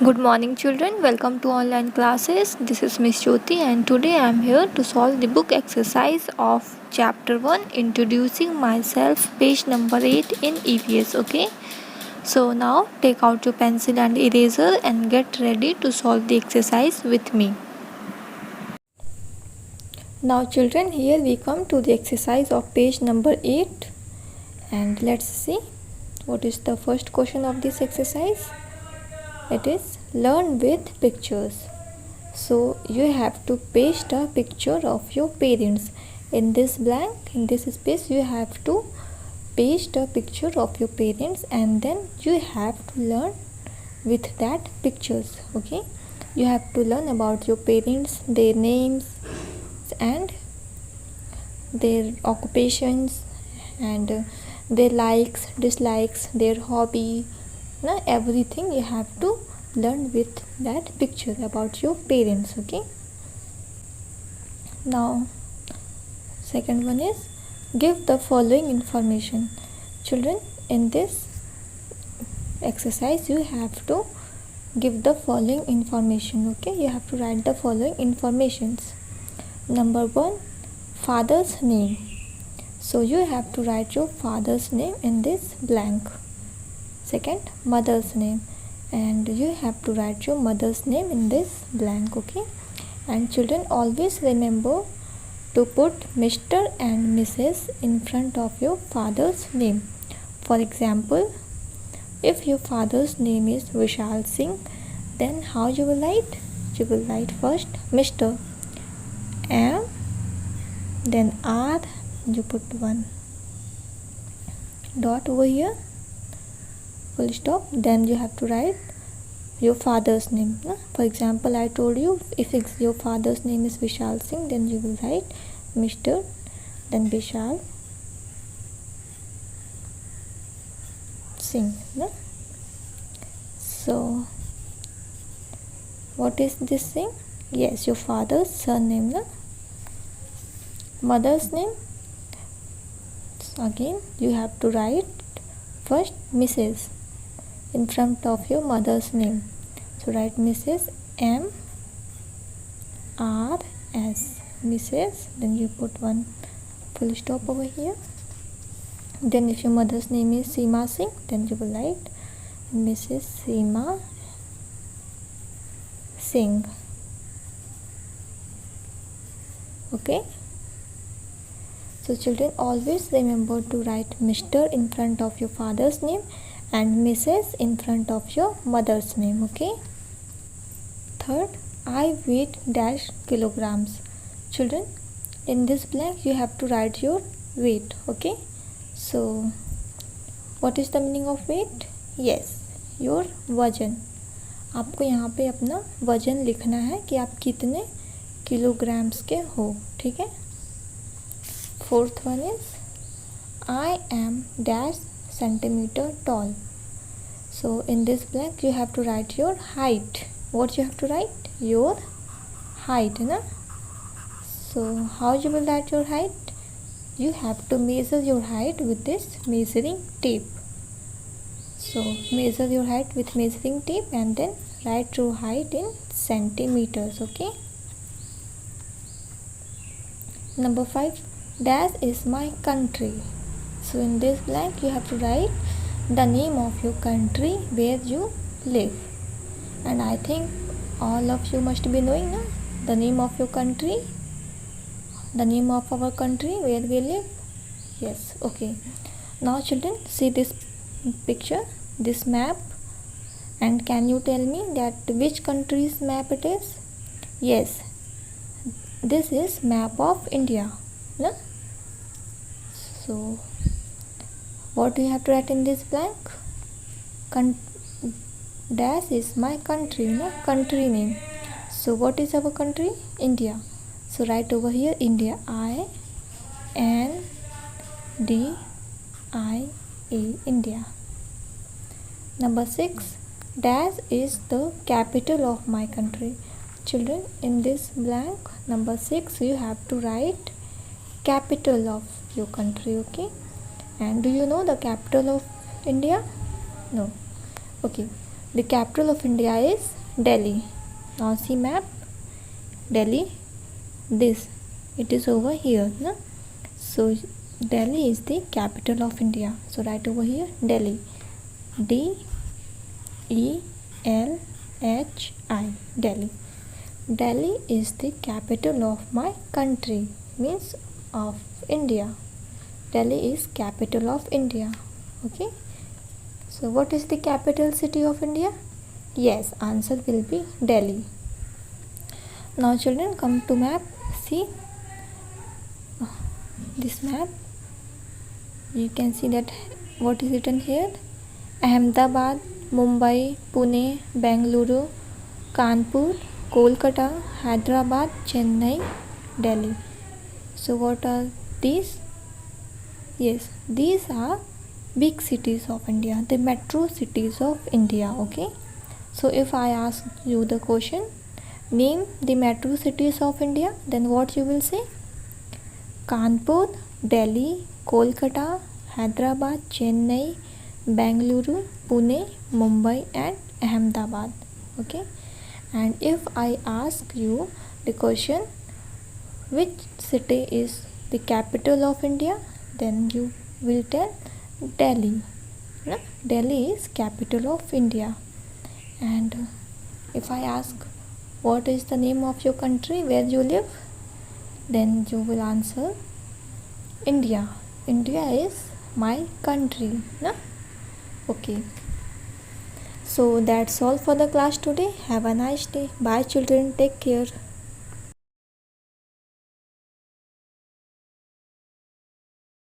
Good morning, children. Welcome to online classes. This is Miss Jyoti, and today I am here to solve the book exercise of chapter 1, Introducing Myself, page number 8 in EVS. Okay, so now take out your pencil and eraser and get ready to solve the exercise with me. Now, children, here we come to the exercise of page number 8, and let's see what is the first question of this exercise. It is learn with pictures. So you have to paste a picture of your parents in this blank, in this space. You have to paste a picture of your parents, and then you have to learn with that pictures. Okay, you have to learn about your parents, their names and their occupations, and their likes, dislikes, their hobby. Now everything you have to learn with that picture about your parents. Okay, now second one is give the following information. Children, in this exercise you have to give the following information. Okay, you have to write the following informations. Number 1, father's name. So you have to write your father's name in this blank. Second, mother's name, and you have to write your mother's name in this blank. Okay, and children, always remember to put Mr. and Mrs. in front of your father's name. For example, if your father's name is Vishal Singh, then how you will write? You will write first Mr. M, then R, you put one dot over here, full stop, then you have to write your father's name. For example, I told you, if your father's name is Vishal Singh, then you will write Mr. then Vishal Singh. So what is this thing? Yes, your father's surname. Mother's name, so again you have to write first Mrs. in front of your mother's name. So write Mrs. M R S, Mrs. Then you put one full stop over here. Then if your mother's name is Seema Singh, then you will write Mrs. Seema Singh. Okay, so children, always remember to write Mr. in front of your father's name and Mrs. in front of your mother's name. Okay, third, I weight dash kilograms. Children, in this blank you have to write your weight. Okay, so what is the meaning of weight? Yes, your वजन. आपको यहाँ पे अपना वजन लिखना है कि आप कितने किलोग्राम्स के हो. ठीक है. Fourth one is I am dash centimeter tall. So in this blank you have to write your height. What you have to write? Your height, na? So how you will write your height? You have to measure your height with this measuring tape. So measure your height with measuring tape and then write your height in centimeters. Okay. Number 5, dash is my country. So in this blank you have to write the name of your country where you live. And I think all of you must be knowing the name of your country, the name of our country where we live. Yes. Okay, now children, see this picture, this map, and can you tell me that which country's map it is? Yes, this is map of India. No? So what do you have to write in this blank? Dash is my country, no? Country name. So what is our country? India. So write over here India, INDIA, India. Number 6, dash is the capital of my country. Children, in this blank number 6 you have to write capital of your country. Okay, and do you know the capital of India? No. Okay, The capital of India is Delhi. Now see map. Delhi, this, it is over here, no? So Delhi is the capital of India. So write over here Delhi. D-E-L-H-I, Delhi. Delhi is the capital of my country, means of India. Delhi is capital of India. Okay. So what is the capital city of India? Yes, answer will be Delhi. Now children, come to map. See this map. You can see that what is written here. Ahmedabad, Mumbai, Pune, Bengaluru, Kanpur, Kolkata, Hyderabad, Chennai, Delhi. So what are these? Yes, these are big cities of India, the metro cities of India. Okay. So if I ask you the question, name the metro cities of India, then what you will say? Kanpur, Delhi, Kolkata, Hyderabad, Chennai, Bengaluru, Pune, Mumbai and Ahmedabad. Okay. And if I ask you the question, which city is the capital of India, then you will tell Delhi. No? Delhi is capital of India. And if I ask what is the name of your country where you live, then you will answer India. India is my country. No? Okay. So that's all for the class today. Have a nice day. Bye children. Take care.